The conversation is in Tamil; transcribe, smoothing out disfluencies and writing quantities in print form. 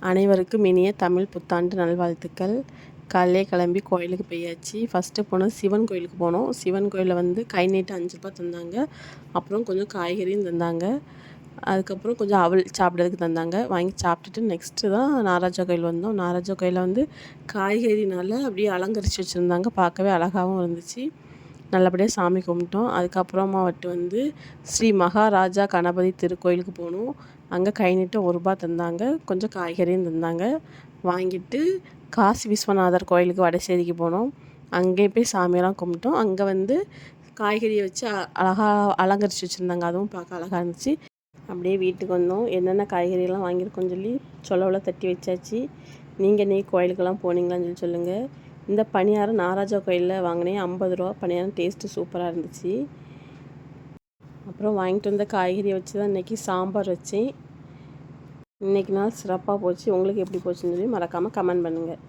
அனைவருக்கும் இனிய தமிழ் புத்தாண்டு நல்வாழ்த்துக்கள். காலையிலே கிளம்பி கோயிலுக்கு போயாச்சு. ஃபஸ்ட்டு போனது சிவன் கோயிலுக்கு போனோம். சிவன் கோயிலில் வந்து கை நீட்டு ₹5 தந்தாங்க. அப்புறம் கொஞ்சம் காய்கறியும் தந்தாங்க. அதுக்கப்புறம் கொஞ்சம் அவல் சாப்பிட்றதுக்கு தந்தாங்க. வாங்கி சாப்பிட்டுட்டு நெக்ஸ்ட்டு தான் நாகராஜா கோயில் வந்தோம். நாகராஜா கோயிலில் வந்து காய்கறினால் அப்படியே அலங்கரித்து வச்சுருந்தாங்க. பார்க்கவே அழகாகவும் இருந்துச்சு. நல்லபடியாக சாமி கும்பிட்டோம். அதுக்கப்புறமா வந்து ஸ்ரீ மகாராஜா கணபதி திருக்கோயிலுக்கு போனோம். அங்கே கை நீட்ட ₹1 தந்தாங்க. கொஞ்சம் காய்கறியும் தந்தாங்க. வாங்கிட்டு காசி விஸ்வநாதர் கோயிலுக்கு வடசேரிக்கு போனோம். அங்கே போய் சாமியெல்லாம் கும்பிட்டோம். அங்கே வந்து காய்கறியை வச்சு அழகாக அலங்கரித்து வச்சுருந்தாங்க. அதுவும் பார்க்க அழகாக இருந்துச்சு. அப்படியே வீட்டுக்கு வந்தோம். என்னென்ன காய்கறியெல்லாம் வாங்கியிருக்கோன்னு சொல்லி சொலவில் தட்டி வச்சாச்சு. நீங்கள் இன்றைக்கி கோயிலுக்கெல்லாம் போனீங்களான்னு சொல்லி சொல்லுங்கள். இந்த பணியாரம் நாகராஜா கோயிலில் வாங்கினேன். ₹50 பணியாரம். டேஸ்ட்டு சூப்பராக இருந்துச்சு. அப்புறம் வாங்கிட்டு வந்த காய்கறியை வச்சு தான் இன்றைக்கி சாம்பார் வச்சேன். இன்றைக்கி நாள் சிறப்பாக போச்சு. உங்களுக்கு எப்படி போச்சுன்னு சொல்லி மறக்காமல் கமெண்ட் பண்ணுங்கள்.